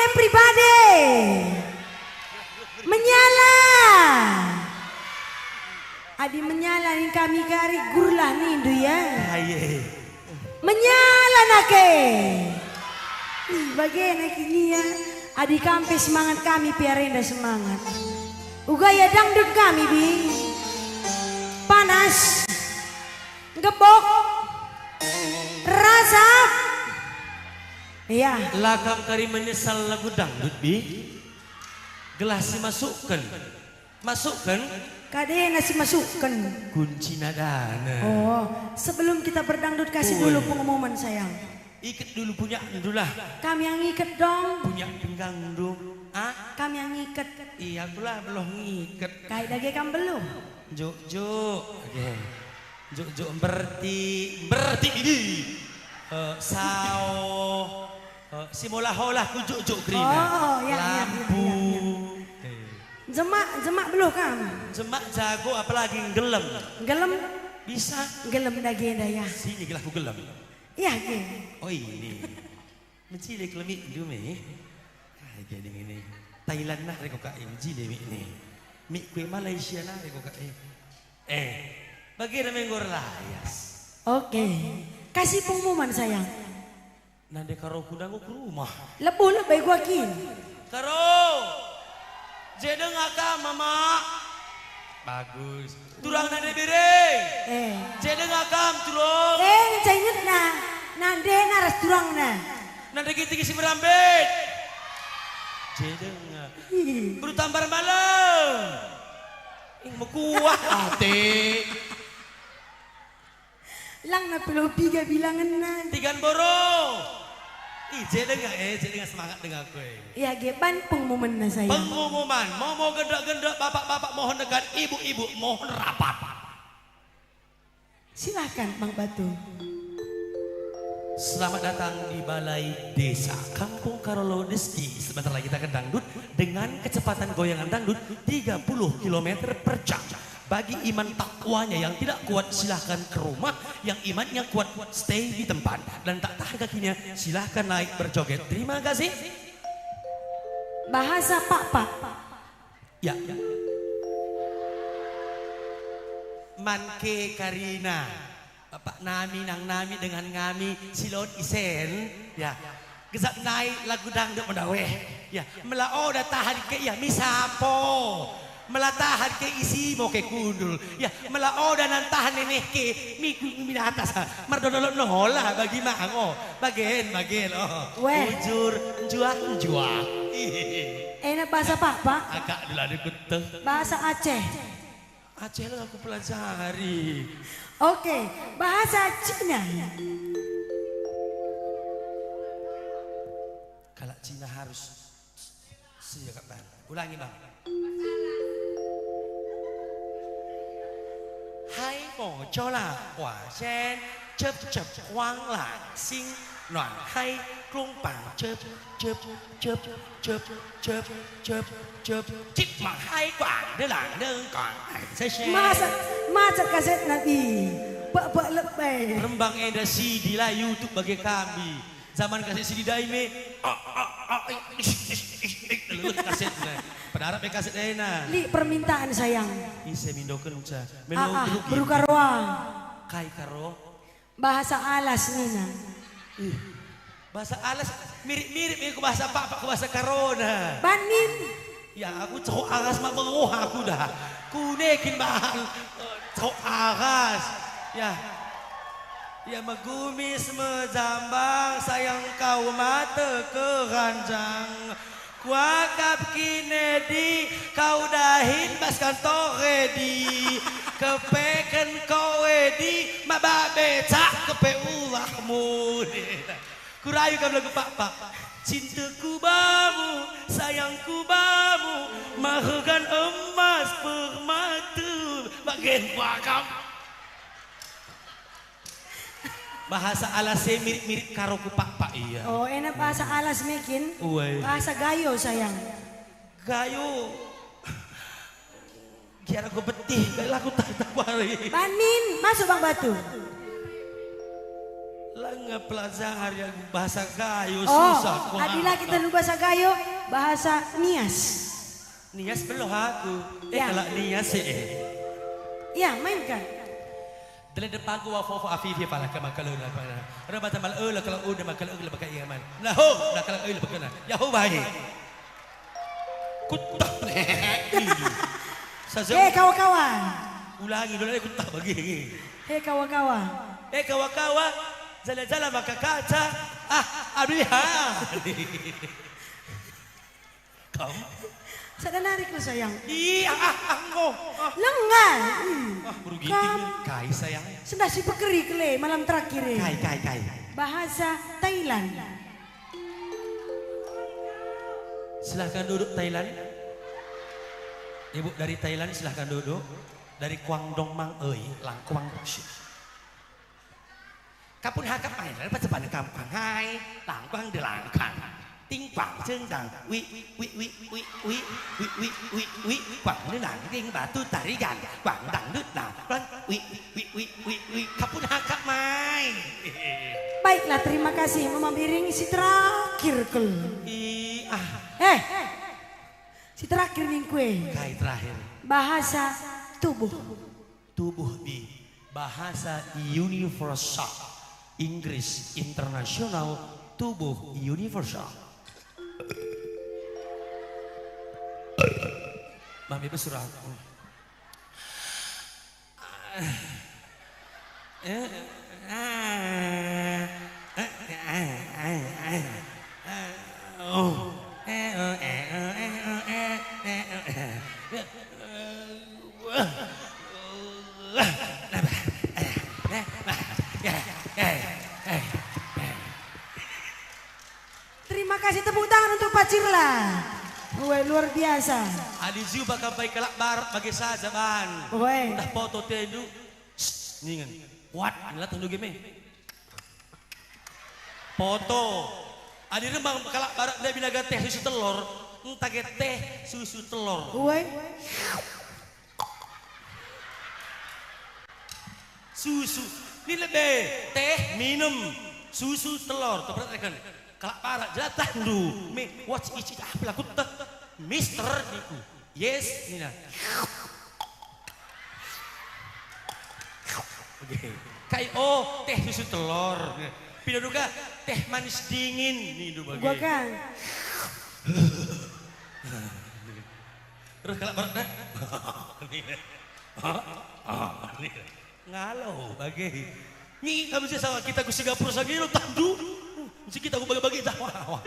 everybody. Menyala. Adi menyala nih kami kari gurlah nih Indu ya. Menyala nake. Bagaimana kini ya. Adi kampe semangat kami piarenda semangat. Ugaya dangdut kami bi. Panas. Gebok. Rasa. Iya. Lakam kari menyesal lagu dangdut bi. Gelas masukkan. Masukkan. Kade nasi masukkan. Kunci nadana. Oh, sebelum kita berdangdut kasih dulu pengumuman sayang. Ikat dulu punya itulah. Kami yang ikat dong. Punya pinggang dong. Ah? Kami yang ikat. Iya pula belum ngikat. Kayak dage kan belum. Juk. Oke. Juk berarti ini. Sao. Simolaholah ku juk grina. Oh, ya. Lampu. Jemak belum kan? Jemak jago apalagi gelem. Gelem Bisa. gelem dage daya. Sini gelah ku gelem. Iya, ge. Oh ini. Mencilik lemik dume. Kayak gini ini. Thailand nak reko ka mencilik mik ni. Mik kue Malaysia nak reko ka bagaimana menggor layas. Oke. Kasih pengumuman sayang. Nande karo kudangu ke rumah. Lebih gua kin. Karo. Jedeng aka mama. Bagus. Turang nande bireng. Jedeng akam turang. Ngecengit na. Nande naras turang na. Nande kita kisi berambit. Jedeng. Buru tambar malam. Mekuah ate. Lang na pelopiga bilangan na. Tigan borong. Jedeng semangat dengan aku. Ya geban pengumuman na sayang. Pengumuman, mau gendak-gendak bapak-bapak mohon dekat, ibu-ibu mohon rapat. Silakan Bang Batu. Selamat datang di Balai Desa Kampung Karolo Desti. Sebentar lagi kita akan dangdut dengan kecepatan goyangan dangdut 30 km per jam. Bagi iman takwanya yang tidak kuat silahkan ke rumah. Yang imannya kuat stay di tempat. Dan tak tahan kakinya silahkan naik berjoget. Terima kasih. Bahasa Pak. Ya. Manke Karina. Bapak nami nang nami dengan ngami silon isen. Ya. Gezak naik lagu dangdut mendaweh. Ya. Melao dah tahan ke ya misapo. Melatahan ke isi mau ke kundul ya melao dan nantahan nenek ke mi atas mardodolok nolah bagi mango bagian ujur juang enak bahasa Pak agak dulu ada kuteh bahasa Aceh lah aku pelajari. Oke, bahasa Cina. Kalau Cina harus siap bang ulangi bang. Hai mo cho là quả sen chớp chớp khoáng lại sinh noạn hay khuôn bằng chớp chớp chớp chớp chớp chớp chớp chích mà hai quả đó là đơn còn sẽ masa kaset nabi pak lebay rembang edasi di la YouTube bagi kami zaman kaset CD Daime kaset penarap kaset enak li permintaan sayang ise mindokeun uca beru karoa kai karo bahasa alas nina bahasa alas mirip-mirip ku bahasa pak ku bahasa karona banin ya aku cowok alas mah menguh aku dah kunekin bahan cowok alas ya megumis mejambang sayang kau mata keranjang kuakap kinedi kau dahin baskan toredi kepeken kau edi mababe cak kepe ulahmu kurayu kam lagu pak cintaku bamu sayangku bamu mahkan emas permata bagian kuakap bahasa alasnya mirip-mirip karo ku pak iya. Oh enak bahasa alas mekin. Bahasa gayo sayang. Gayo. Kira aku betih, baiklah aku tak wali. Banin, masuk Bang Batu. Langga pelajar yang bahasa gayo Oh, susah. adila kita lu bahasa gayo, bahasa Nias. Nias belum aku. Ya. Kalau Nias Ya, mainkan. Dalam depan gua fofo afifi pala kama kalau na pala. Ora bata mal eula kalau udah makal eula baka yaman. Nah ho, nah kalau eula baka na. Ya ho bae. Kutak. Hei kawan-kawan. Ulangi dulu kutak bagi. Hei kawan-kawan. Kawa-kawa, jalan-jalan maka kaca. Abliha. Kamu? Sada narik lu sayang. Iya, anggo. Lengan. Merugi Kamu. kai sayang. Sudah si pekeri kele malam terakhir. Kai. Bahasa Thailand. Silahkan duduk Thailand. Ibu dari Thailand silahkan duduk. Dari Guangdong Mang Oi, Langkwang Shi. Kapun hakap main, lepas cepat kampang hai, Langkwang de Langkang. Ting quảng trương đằng uy quảng nước nặng ding batu tari gan quảng đằng nước nào kapun hakap mai. Baiklah, terima kasih Mama Biring si terakhir kel. Si terakhir nih kue. Kai terakhir. Bahasa tubuh. Tubuh di bahasa universal. Inggris internasional tubuh universal. Mami bersurah. Terima kasih, tepuk tangan untuk Pak Cirla. Woi, luar biasa. Aliziu bakal baik kelak barat bagi saja ban. Woi. Dah foto tendu. Ningan. What? Nila tendu game. Foto. Adi remang kelak barat dia binaga teh susu telur. Entah teh susu telur. Woi. Susu. Ini lebih teh minum susu telur. Tuh perhatikan. Kelak barat jatah du. Me watch it pelaku teh. Mister niku. Yes, Nina. Oke. Kai teh susu telur. Pindah juga teh manis dingin nih du bagi. Gua kan. Terus kalau barat ngalau bagi. Ni kamu sih sama kita ke Singapura lagi lo tandu. Si kita aku bagi-bagi dah. Wah.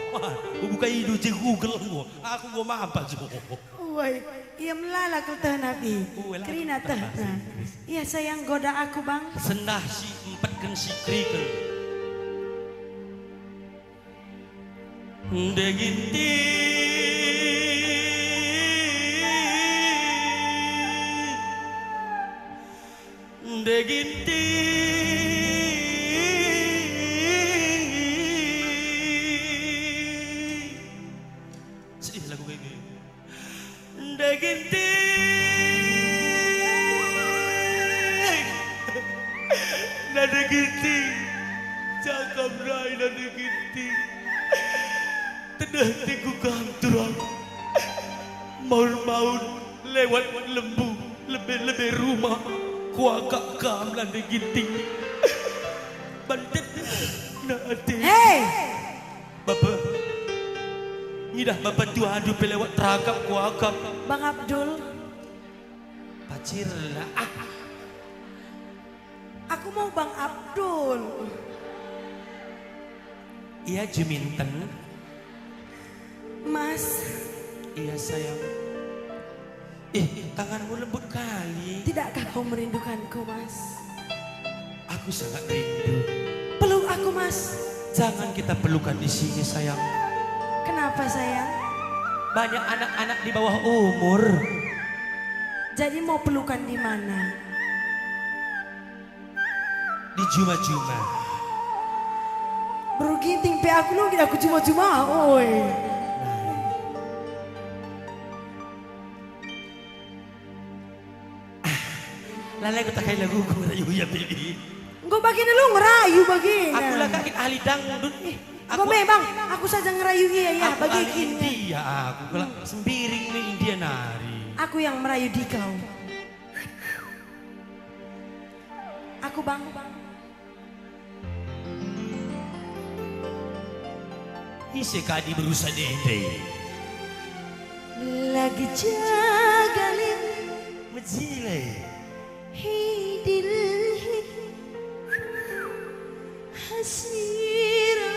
Buka hidup di Google gua. Aku gua mampa jo. Woi, ia melala ke teh Nabi. Kerina teh. Iya sayang goda aku bang. Sendah si empatkan si krikel. Deginti. Deginti. Sedih lagu kayak gini. Deginti. Nada ginti, cakap rai nada ginti. Tedah tiku kanturang, maun lewat lembu, lebih rumah, kuagak kam nada ginti. Bantet nade. Hei, Bapa, ngidah bapa tua adu pelewat teragap kuagak. Bang Abdul. Pacir lah. Aku mau Bang Abdul. Iya Juminten. Mas. Iya sayang. Tanganmu lembut kali. Tidakkah kau merindukanku Mas? Aku sangat rindu. Peluk aku Mas. Jangan kita pelukan di sini sayang. Kenapa sayang? Banyak anak-anak di bawah umur. Jadi mau pelukan di mana? Di Juma-Juma. Beruginting pe aku lu aku cuma-cuma. Oi. Lalai ko takay lagu ko na ya baby. Engkau bagian lu ngerayu bagian. Aku lah kakin ahli dangdut nih. Aku memang, aku saja ngerayu dia ya Aku ahli bagian. India, aku kelak sembiring nih India nari. Aku yang merayu di kau. Aku bang. Isi kadi berusaha dede. Lagi jagalin Mejile. hidil hasira.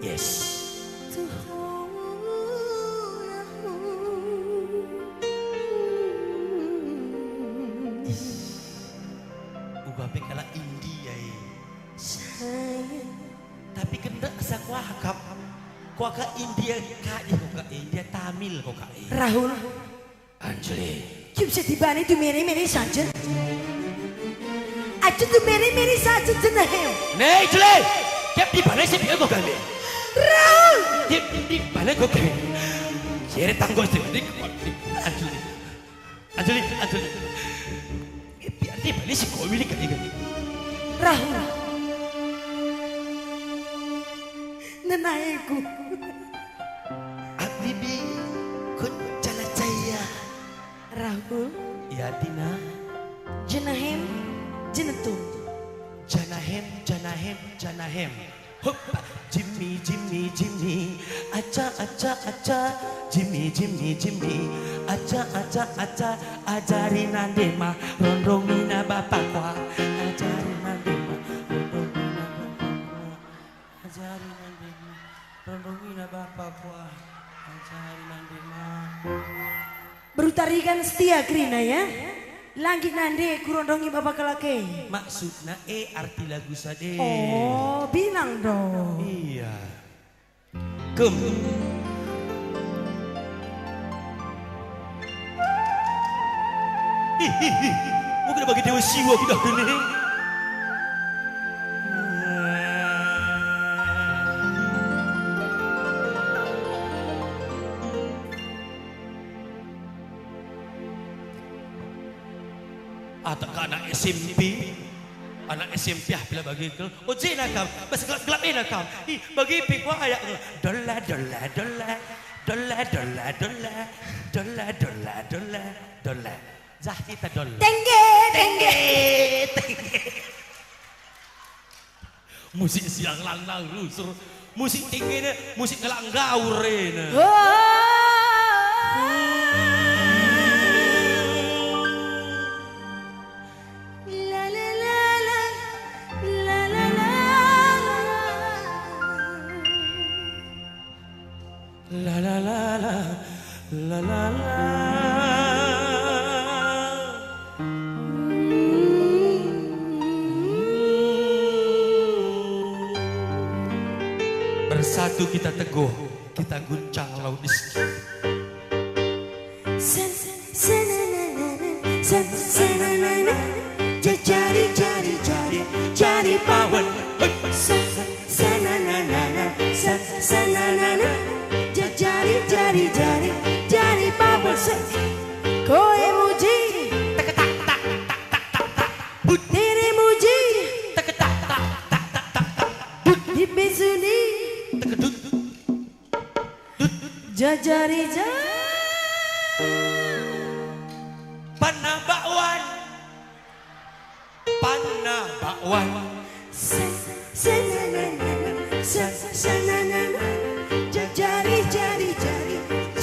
Yes. Ugape kala India Sayang. tapi kena asa kuakap. Kuaka India kadi kuaka India Tamil kuaka. Rahul, Anjali. cuma setibaan itu mere-mere saja. Aja tuh mere-mere saja jenahem. Nih Anjali. Tiap di balik sih dia kuaka. Rahul, Tiap di balik kuaka. Kira tangguh sih. Anjali. Anjali. Anjali. Biar di balik sih kau milik kali. Rahul. Nenaiku. Bibi kun jala caya. Rahul, Ya Dina. jenahem, jenetum. Janahem. Hup, Jimmy, aca, Jimmy, aca, ajarin ande mah, rondongina bapak kwa, ajarin ande mah, rondongina bapak kwa, ajarin ande mah. Berutarikan setia Krina ya. Langit nande kurondongi bapak kelake. Maksudnya arti lagu sade. Oh, bilang dong. Iya. Kem. Mungkin bagi dewa siwa kita gini. Atau anak SMP bila bagi ke oje nakam bas gelap nakam bagi pikwa ayak dola zah kita dola Tengge. musik siang lang rusur musik tinggi musik ngelang gaur La la la la, la la la la. la. Bersatu kita teguh, kita guncang laut iski. Jari pawan. Jari pawan. Koe muji, tere muji, di besuni, jajari jari. Panah bakwan.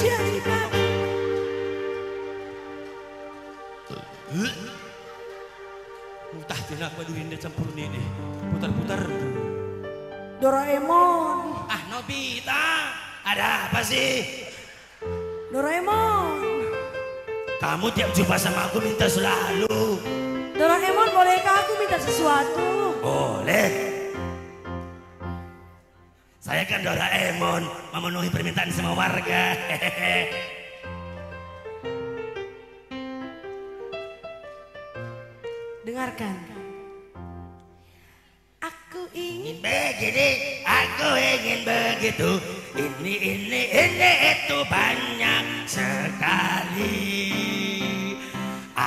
Jari pawan. Mutah jenak padurin dia campur ini. Putar-putar. Doraemon, Ah Nobita, ada apa sih? Doraemon, Kamu tiap jumpa sama aku minta selalu. Doraemon, bolehkah aku minta sesuatu? Boleh. Saya kan Doraemon, memenuhi permintaan semua warga. Dengarkan. Aku ingin Begini, aku ingin begitu. Ini itu banyak sekali.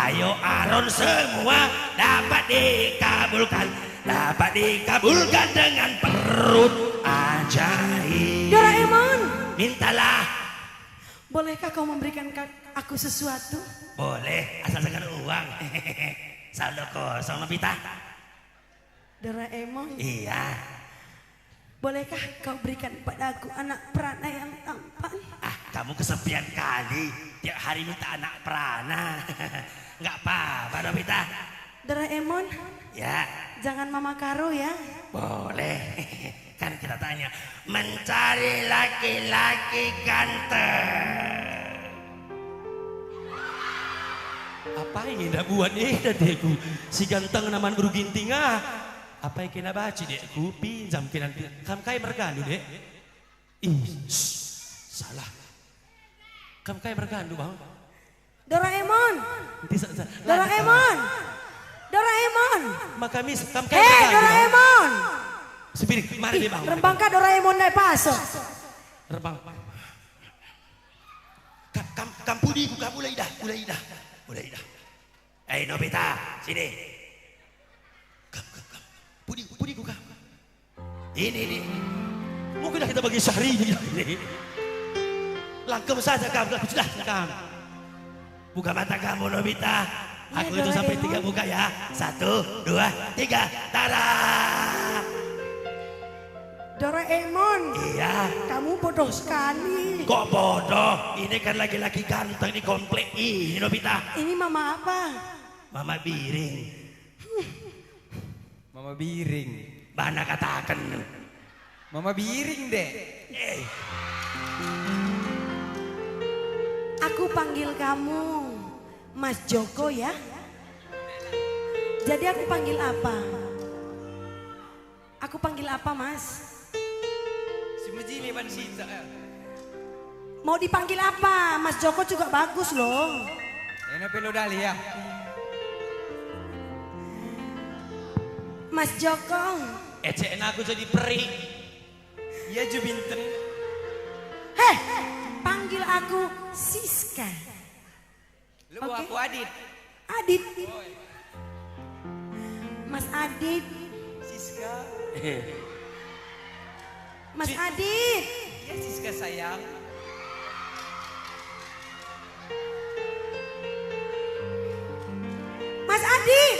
Ayo Aron semua dapat dikabulkan. Dapat dikabulkan dengan perut ajaib. Doraemon, Mintalah. bolehkah kau memberikan aku sesuatu? Boleh, asal dengan uang. Saldo kosong Nobita. Doraemon, Iya. bolehkah kau berikan padaku anak perana yang tampan? Kamu kesepian kali. Tiap hari minta anak perana. Nggak apa-apa Nobita. Doraemon, Ya, jangan Mama Karo ya. boleh. Kan kita tanya, mencari laki-laki ganteng. Apa yang kita buat dekku? Si ganteng naman guru ginting Apa yang kena baca dekku? Pinjam kena kam kai bergandu dek. Salah. Kam kai bergandu bang. Doraemon, Doraemon. Doraemon. Maka mis kam kai Hei bergandu. Doraemon, Sepirik mari deh bang. rembangkah Doraemon dari pasok? Rebang. Kampudiku kamu mulai dah. Nobita, sini. Pudiku kamu. Ini. Mungkin kita bagi sehari ini. Langkem saja kamu, sudah kamu. Buka mata kamu Nobita. Aku itu sampai 3 buka ya. 1, 2, 3, tara. Doraemon, Iya. kamu bodoh sekali. Kok bodoh? Ini kan laki-laki ganteng di komplek ini Nobita. Ini Mama apa? Mama Biring. Mama Biring. Mana katakan. Mama Biring deh. Aku panggil kamu Mas Joko ya. Jadi aku panggil apa? Aku panggil apa Mas? Si Mejini ban sita. Mau dipanggil apa? Mas Joko juga bagus loh. Enak pelo dali ya. Mas Joko. Ecen aku jadi peri. Iya ju binten. Heh, panggil aku Siska. Lu Oke. aku Adit. Adit. Mas Adit. Siska. Mas Adit. Iya Siska sayang. Mas Adit.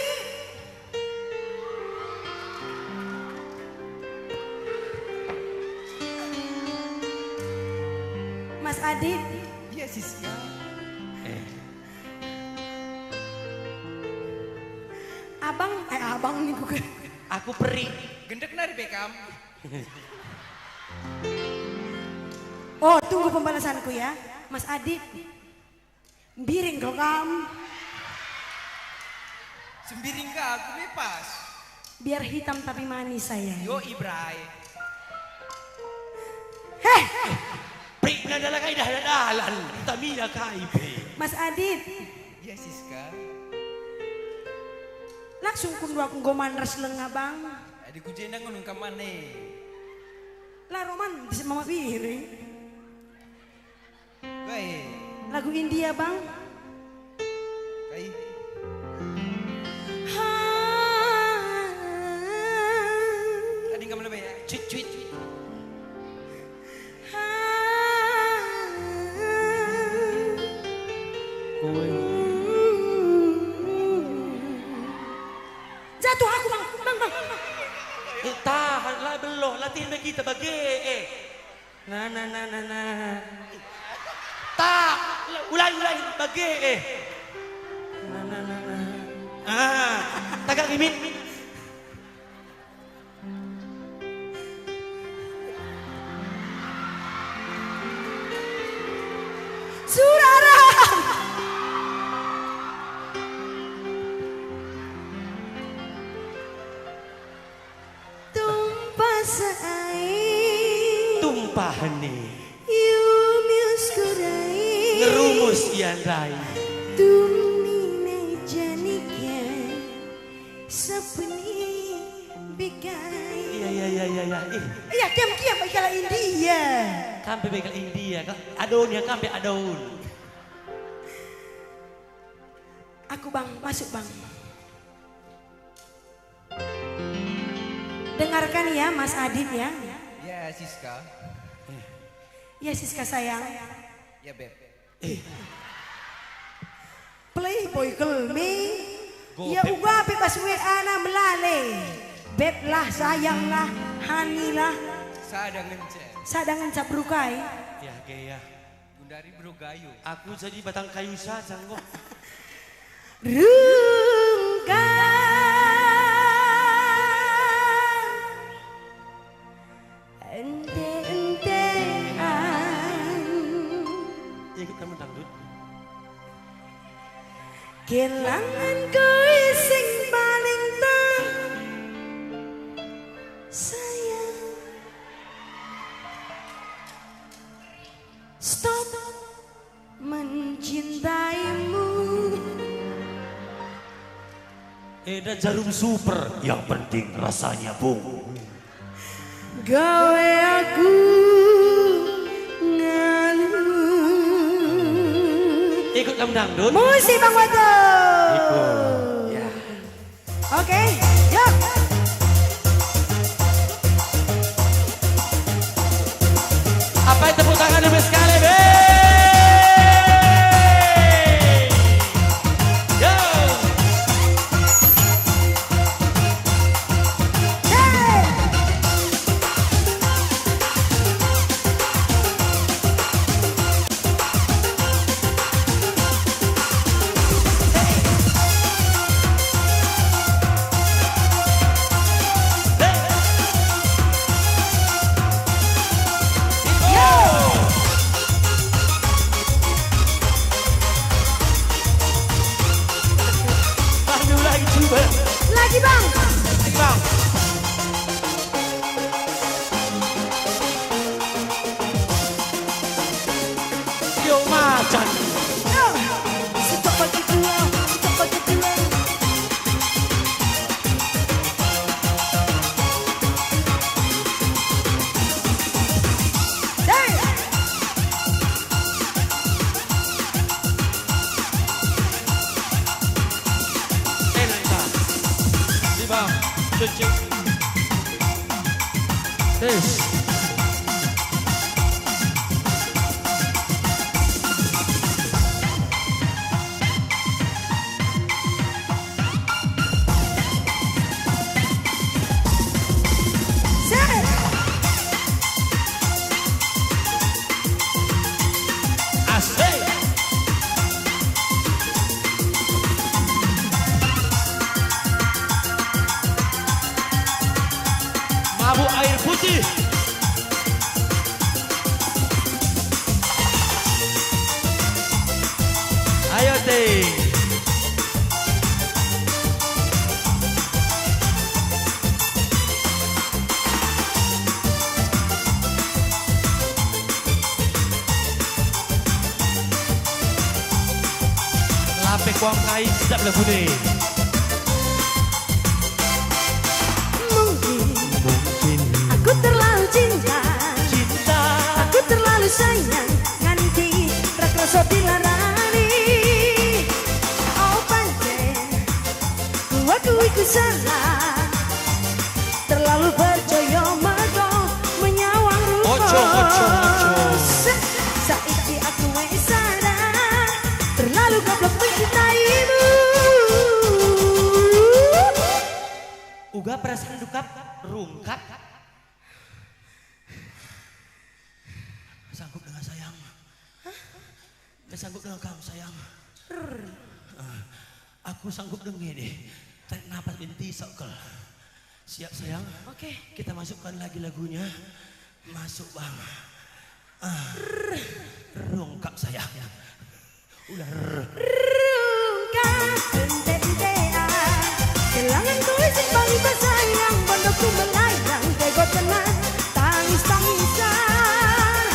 Mas Adit. Iya Siska. Abang nih gue. Aku peri. Gendek nari bekam. Oh, tunggu pembalasanku ya. Mas Adit. Biring kau kamu. Sembiring ka aku lepas. Biar hitam tapi manis saya. Yo Ibrai. Heh, Peri na dalang kay dahalan. Tamina kay pe. Mas Adit. Iya Siska. Langsung kundu aku gomanras lenga bang. Adi ku jenang ngunung kamane. Lah romantis Mama Biring. Baik. Lagu India bang. Kai. Adi kamu lebih ya. Cuit. Jatuh aku bang. Tahan lah belum. Latihan bagi kita bagi. Nah. Tak. Ulai bagi. Nah. Tagak imin. Surara. Tumpah seair. Tumpah nih. Yumius kurai. Ngerumus ian rai. Tumine janika. Sapuni bikai. Iya. Iya, kiam baiklah India. Kampe begal India. Adon ya kampe adon. Aku bang, masuk bang. Dengarkan ya Mas Adit ya. Ya Siska. Ya Siska sayang. Ya Beb. Playboy gelmi. Go, Ya Beb. uga bebas WA na melale. Beb lah, sayang lah, hani lah. Sadang ngencet. Sadangan cabrukai. Ya gaya. Gundari bro gayu. Aku jadi batang kayu saja kok. Rungka. Ente-entean. Ikut kamu dangdut. Kelangan kowe sing paling tak sayang. Stop mencintaimu. Eda jarum super, yang penting rasanya bung. Gawe aku ngeluh. Ikut kamu dangdut. Musik Bang Wato. Ikut. Ya. Oke, yuk. Apa itu tepuk tangan lebih sekali, be? Yo. Hey. Pandu lagi coba. Lagi Bang. Bang. Yo macan. Stop pagi dua, stop pagi dua. Hey. Enak kita. Di bang. Cuci. Tes. Set. Asik. Mabuk air putih. Ayo deh. Lape kuang kai sedap lagu ni. Mungkin Mungkin aku terlalu cinta, cinta. aku terlalu sayang, nganti rasa dilarani. Oh pancen, aku iku salah, terlalu percaya mergo menyawang rupa. Ojo, ojo, ojo. Saiki aku wis sadar, terlalu goblok mencintaimu. Uga perasaan dukap rungkap. Sanggup dengan sayang. Gak sanggup dengan kamu sayang. Aku sanggup dengan ini. Tarik nafas binti sokel. Siap sayang? Oke. Kita masukkan lagi lagunya. Masuk bang. Rungkap sayang. Udah. Rungkap ente-entean, kelangan kowe sing paling bersayang, pondokku melayang, tego tenang, tangis-tangisan.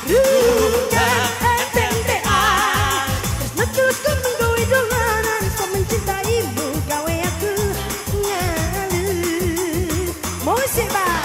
Rungkap ente-entean, tresno tulus menggawe dolanan, so mencintaimu gawe aku ngeluh. Musik bang.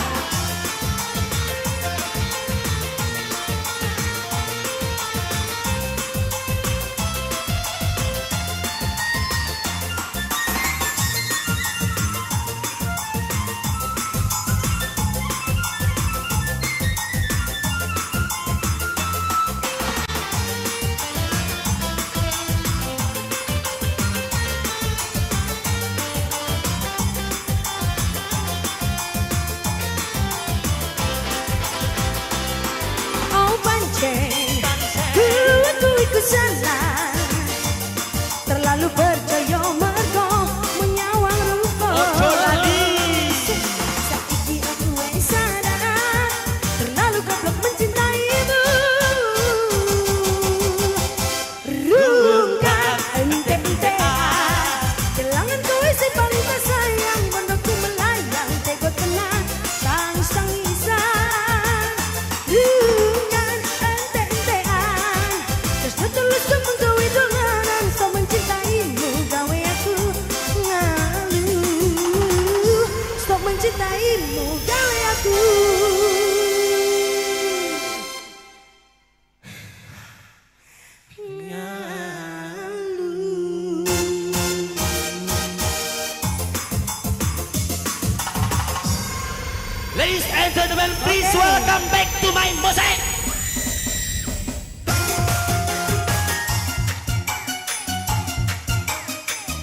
Welcome back to my music.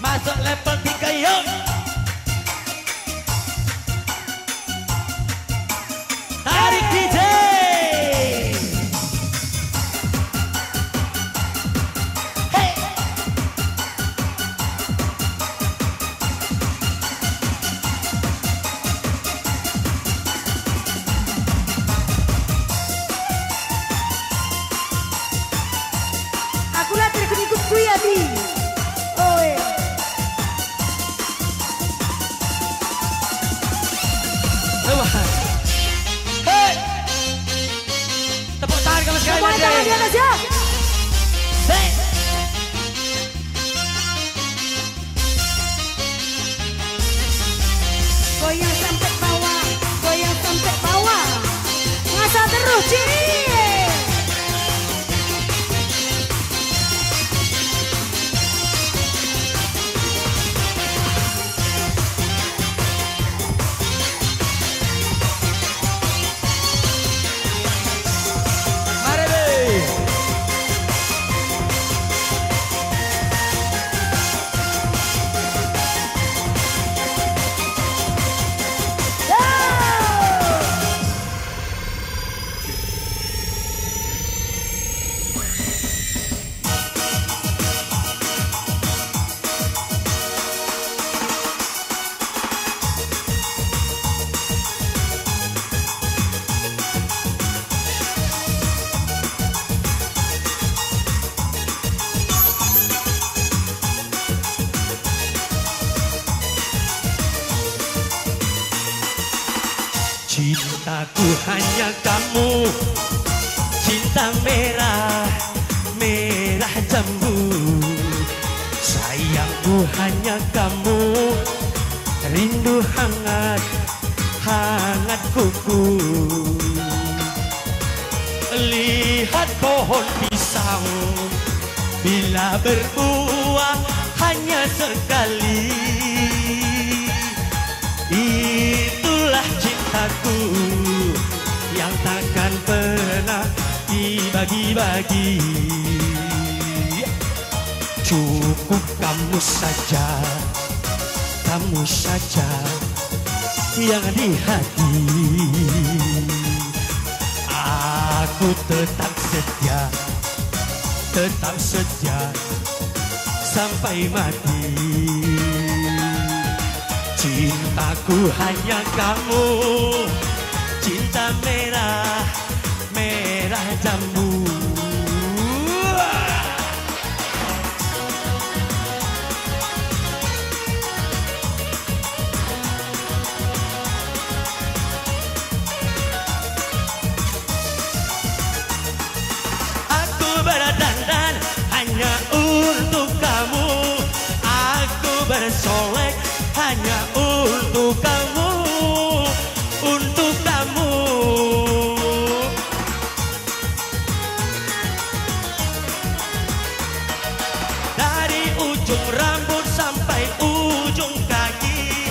Masuk level 3 yuk. Tarik DJ. Hey. Aku lah terikut-ikutku ya Bi. Oh iya. Hey. Tepuk tangan kamu sekali Semuanya tangan di lagi. atas ya. Hey. Goyang sampai bawah, goyang sampai bawah. Ngasah terus, cie. Mari Bi. Cintaku hanya kamu, cinta merah, merah jambu. Sayangku hanya kamu, rindu hangat, hangat kuku. Lihat pohon pisang, bila berbuah hanya sekali. Itulah cintaku yang takkan pernah dibagi-bagi. Cukup kamu saja yang di hati. Aku tetap setia sampai mati. Cintaku hanya kamu, cinta merah, merah jambu. Aku berdandan hanya untuk kamu, aku bersolek hanya untuk kamu, untuk kamu. Dari ujung rambut sampai ujung kaki,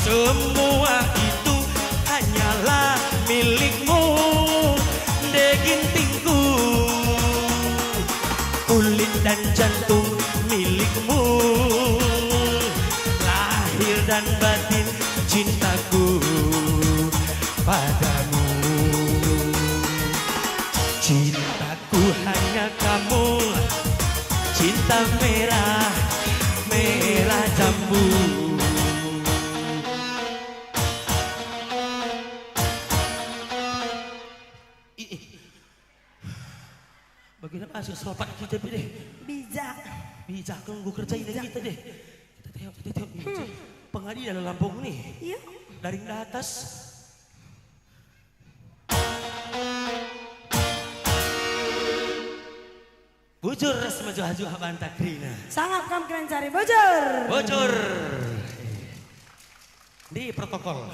semua itu hanyalah milikmu. Degintingku, kulit dan jantung milikmu. Lahir dan batin cintaku padamu. Cintaku hanya kamu, cinta merah, merah jambu. Bagaimana masuk sopan kita deh? Bijak. Bijak kan gue kerjain dengan kita deh. Kita tengok. Pengadilan Lampung nih. Iya. Dari atas. Bujur semaju bantah krina. Sangat kamu keren cari bocor. Bocor. Di protokol.